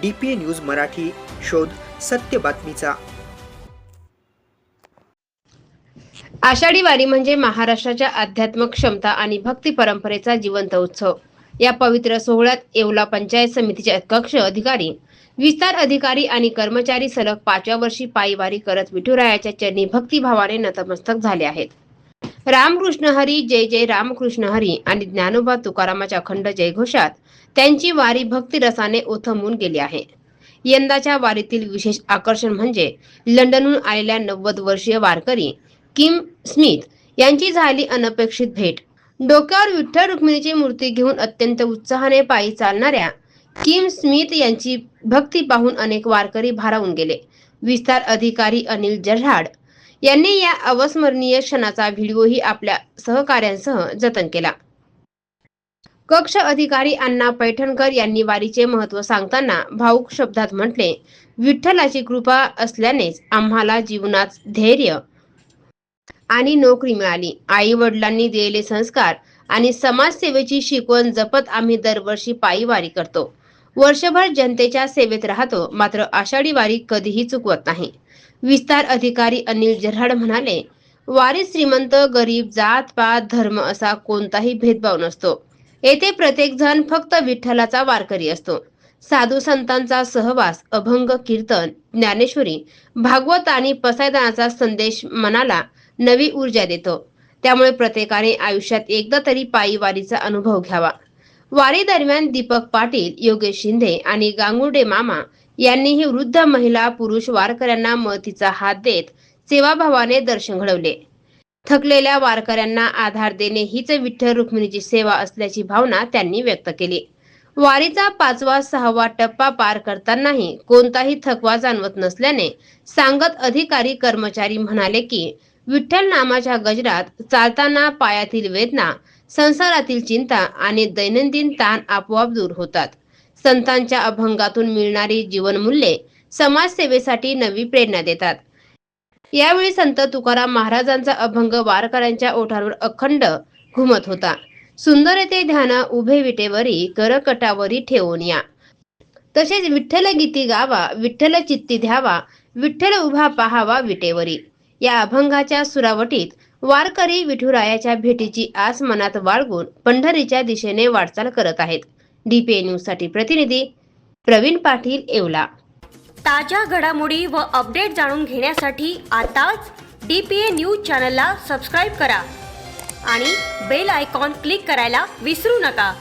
DPA news Marathi, शोध सत्य बातमीचा. आषाढी वारी म्हणजे महाराष्ट्राच्या आध्यात्मिक क्षमता आणि भक्ती परंपरेचा जिवंत उत्सव. या पवित्र सोहळ्यात येवला पंचायत समितीचे कक्ष अधिकारी, विस्तार अधिकारी आणि कर्मचारी सलग 5व्या वर्षी पायी वारी करत विठुरायाच्या चरणी भक्तिभावाने नतमस्तक झाले आहेत. रामकृष्ण हरी, जय जय रामकृष्ण हरी आणि ज्ञानोबा तुकारामाच्या अखंड जयघोषात त्यांची वारी भक्तिरसाने ओथंबून गेली आहे. यंदाच्या वारीतील विशेष आकर्षण म्हणजे लंडनहून आलेल्या 90 वर्षीय वारकरी किम स्मिथ यांची झाली अनपेक्षित भेट. डोक्यावर विठ्ठल रुक्मिणीची मूर्ती घेऊन अत्यंत उत्साहाने पायी चालणाऱ्या किम स्मिथ यांची भक्ती पाहून अनेक वारकरी भारावून गेले. विस्तार अधिकारी अनिल जऱ्हाड यांनी या अविस्मरणीय क्षणाचा व्हिडिओही आपल्या सहकाऱ्यांसह जतन केला. कक्ष अधिकारी अण्णा पैठणकर यांनी वारीचे महत्त्व सांगताना भावुक शब्दात म्हटले, विठ्ठलाची कृपा असल्यानेच आम्हाला जीवनात धैर्य आणि नोकरी मिळाली. आई वडिलांनी दिलेले संस्कार आणि समाजसेवेची शिकवण जपत आम्ही दरवर्षी पायी वारी करतो. वर्षभर जनतेच्या सेवेत राहतो, मात्र आषाढी वारी कधीही चुकवत नाही. विस्तार अधिकारी अनिल जऱ्हाड म्हणाले, वारीत श्रीमंत गरीब जात पात धर्म असा कोणताही भेदभाव नसतो. येथे प्रत्येक जण फक्त विठ्ठलाचा वारकरी असतो. साधू संतांचा सहवास, अभंग, कीर्तन, ज्ञानेश्वरी, भागवत आणि पसायदानाचा संदेश मनाला नवी ऊर्जा देतो. त्यामुळे प्रत्येकाने आयुष्यात एकदा तरी पायी वारीचा अनुभव घ्यावा. वारी दरम्यान दीपक पाटील, योगेश शिंदे आणि गांगुर्डे मामा यांनीही वृद्ध महिला पुरुष वारकऱ्यांना मदतीचा हात देत सेवाभावाने दर्शन घडवले. थकलेल्या वारकऱ्यांना आधार देणे हीच विठ्ठल रुक्मिणीची सेवा असल्याची भावना त्यांनी व्यक्त केली. वारीचा 5वा-6वा टप्पा पार करतानाही कोणताही थकवा जाणवत नसल्याने सांगत अधिकारी कर्मचारी म्हणाले की विठ्ठल नामाच्या गजरात चालताना पायातील वेदना, संसारातील चिंता आणि दैनंदिन ताण आपोआप दूर होतात. संतांच्या अभंगातून मिळणारी जीवनमूल्ये समाजसेवेसाठी नवी प्रेरणा देतात. यावेळी संत तुकाराम महाराजांचा अभंग वारकऱ्यांच्या ओठांवर अखंड घुमत होता. सुंदर येते ध्यान उभे विटेवरी, करकटावरी ठेवून या. तसेच विठ्ठल गीती गावा, विठ्ठल चित्ती ध्यावा, विठ्ठल उभा पाहावा विटेवरी. या अभंगाच्या सुरावटीत वारकरी विठुरायाच्या भेटीची आस मनात बाळगून पंढरीच्या दिशेने वाटचाल करत आहेत. DPA न्यूज साठी प्रतिनिधी प्रवीण पाटील, येवला. ताज्या घडामोडी व अपडेट जाणून घेण्यासाठी आताच DPA न्यूज चॅनलला सबस्क्राईब करा आणि बेल आयकॉन क्लिक करायला विसरू नका.